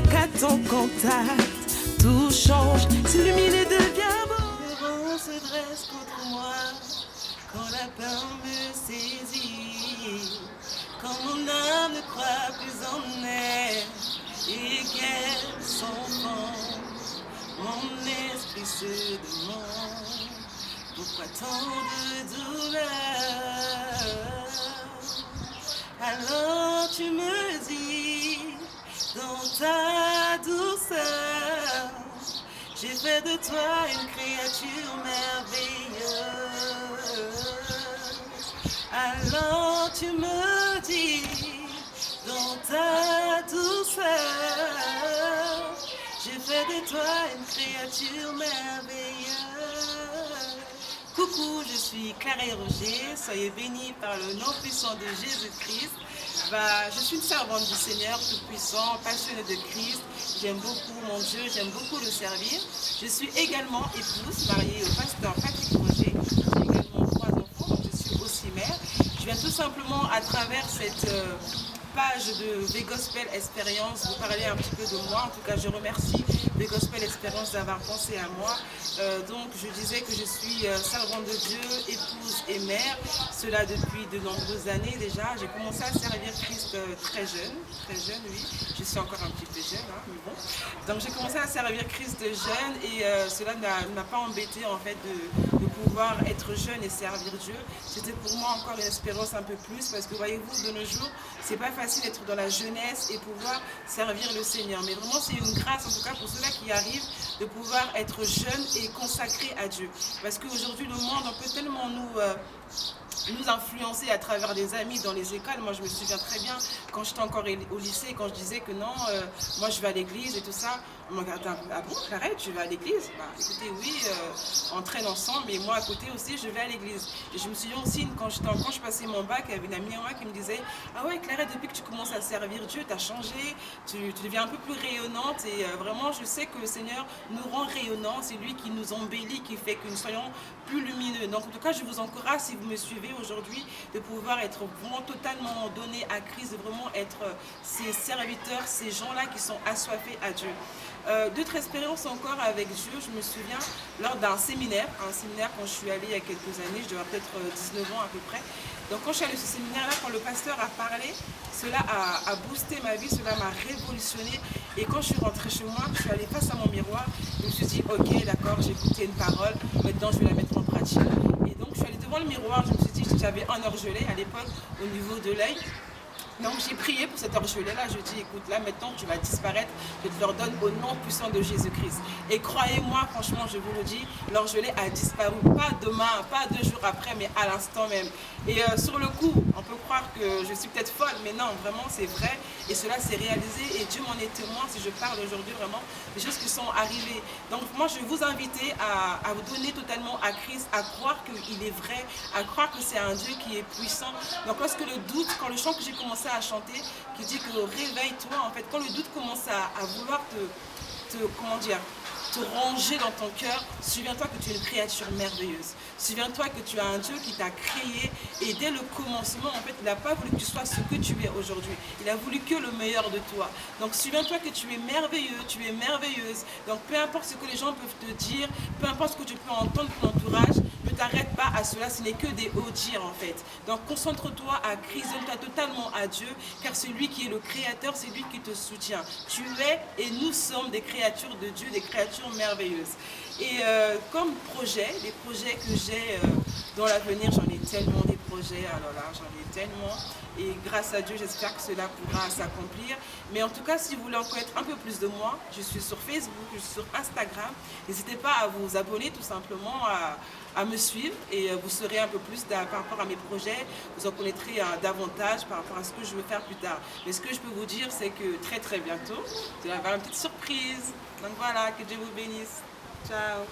vois qu'à ton contact, tout change, s'illumine et devient beau. Le vent se dresse contre moi quand la peur me saisit, quand mon âme ne croit plus en elle et qu'elle s'enfonce, mon esprit se demande pourquoi tant de douleur. Alors tu me dis dans ta douceur, j'ai fait de toi une créature merveilleuse. Alors tu me dis dans ta douceur, j'ai fait de toi une créature merveilleuse. Coucou, je suis Claire Roger, soyez bénis par le nom puissant de Jésus-Christ. Je suis une servante du Seigneur Tout-Puissant, passionnée de Christ. J'aime beaucoup mon Dieu, j'aime beaucoup le servir. Je suis également épouse, mariée au pasteur Patrick Roger. J'ai également 3 enfants, donc je suis aussi mère. Je viens tout simplement à travers cette page de The Gospel Experience vous parler un petit peu de moi. En tout cas, je remercie The Gospel Experience d'avoir pensé à moi. Donc, je disais que je suis servante de Dieu, épouse et mère. Cela depuis de nombreuses années déjà. J'ai commencé à servir Christ très jeune, oui. Je suis encore un petit peu jeune, hein, mais bon. Donc, j'ai commencé à servir Christ jeune et cela ne m'a pas embêté en fait de pouvoir être jeune et servir Dieu. C'était pour moi encore une espérance un peu plus parce que voyez-vous, de nos jours, c'est pas facile d'être dans la jeunesse et pouvoir servir le Seigneur. Mais vraiment, c'est une grâce, en tout cas pour ceux-là qui arrivent, de pouvoir être jeune et consacré à Dieu. Parce qu'aujourd'hui, le monde, on peut tellement nous influencer à travers des amis dans les écoles. Moi, je me souviens très bien quand j'étais encore au lycée, quand je disais que non, moi je vais à l'église et tout ça. On me regardait un peu, ah bon, Clarette, tu vas à l'église? Bah écoutez, oui, on traîne ensemble, et moi à côté aussi, je vais à l'église. Et je me souviens aussi, quand je passais mon bac, il y avait une amie à moi qui me disait, ah ouais, Clarette, depuis que tu commences à servir Dieu, tu as changé, tu deviens un peu plus rayonnante, et vraiment, je sais que le Seigneur nous rend rayonnants, c'est lui qui nous embellit, qui fait que nous soyons plus lumineux. Donc en tout cas, je vous encourage, si vous me suivez aujourd'hui, de pouvoir être vraiment totalement donné à Christ, de vraiment être ces serviteurs, ces gens-là qui sont assoiffés à Dieu. D'autres expériences encore avec Dieu, je me souviens lors d'un séminaire, quand je suis allée il y a quelques années, je devais peut-être 19 ans à peu près. Donc quand je suis allée à ce séminaire-là, quand le pasteur a parlé, cela a boosté ma vie, cela m'a révolutionné. Et quand je suis rentrée chez moi, je suis allée face à mon miroir, je me suis dit, ok, d'accord, j'ai écouté une parole, maintenant je vais la mettre en pratique. Et donc je suis allée devant le miroir, je me suis dit, j'avais un orgelet à l'époque au niveau de l'œil. Donc j'ai prié pour cet orgelet-là, je dis écoute, là maintenant tu vas disparaître, je te l'ordonne au nom puissant de Jésus-Christ. Et croyez-moi, franchement, je vous le dis, l'orgelet a disparu, pas demain, pas 2 jours après, mais à l'instant même. Et sur le coup, on peut croire que je suis peut-être folle, mais non, vraiment c'est vrai, et cela s'est réalisé, et Dieu m'en est témoin si je parle aujourd'hui vraiment des choses qui sont arrivées. Donc moi je vais vous inviter à vous donner totalement à Christ, à croire qu'il est vrai, à croire que c'est un Dieu qui est puissant. Donc lorsque le doute, quand le chant que j'ai commencé à chanter, qui dit que réveille-toi, en fait, quand le doute commence à vouloir comment dire, te ranger dans ton cœur, souviens-toi que tu es une créature merveilleuse. Souviens-toi que tu as un Dieu qui t'a créé, et dès le commencement, en fait, il n'a pas voulu que tu sois ce que tu es aujourd'hui. Il a voulu que le meilleur de toi. Donc souviens-toi que tu es merveilleux, tu es merveilleuse. Donc peu importe ce que les gens peuvent te dire, peu importe ce que tu peux entendre de ton entourage, ne t'arrête pas à cela, ce n'est que des hauts dires en fait. Donc concentre-toi à Christ, donne-toi totalement à Dieu, car c'est lui qui est le créateur, c'est lui qui te soutient. Tu es et nous sommes des créatures de Dieu, des créatures merveilleuses. Et comme projet, les projets que j'ai dans l'avenir, j'en ai tellement des projets, alors là j'en ai tellement, et grâce à Dieu j'espère que cela pourra s'accomplir. Mais en tout cas, si vous voulez en connaître un peu plus de moi, je suis sur Facebook, je suis sur Instagram, n'hésitez pas à vous abonner tout simplement, à me suivre, et vous saurez un peu plus par rapport à mes projets, vous en connaîtrez davantage par rapport à ce que je veux faire plus tard. Mais ce que je peux vous dire, c'est que très très bientôt, vous allez avoir une petite surprise. Donc voilà, que Dieu vous bénisse. Ciao.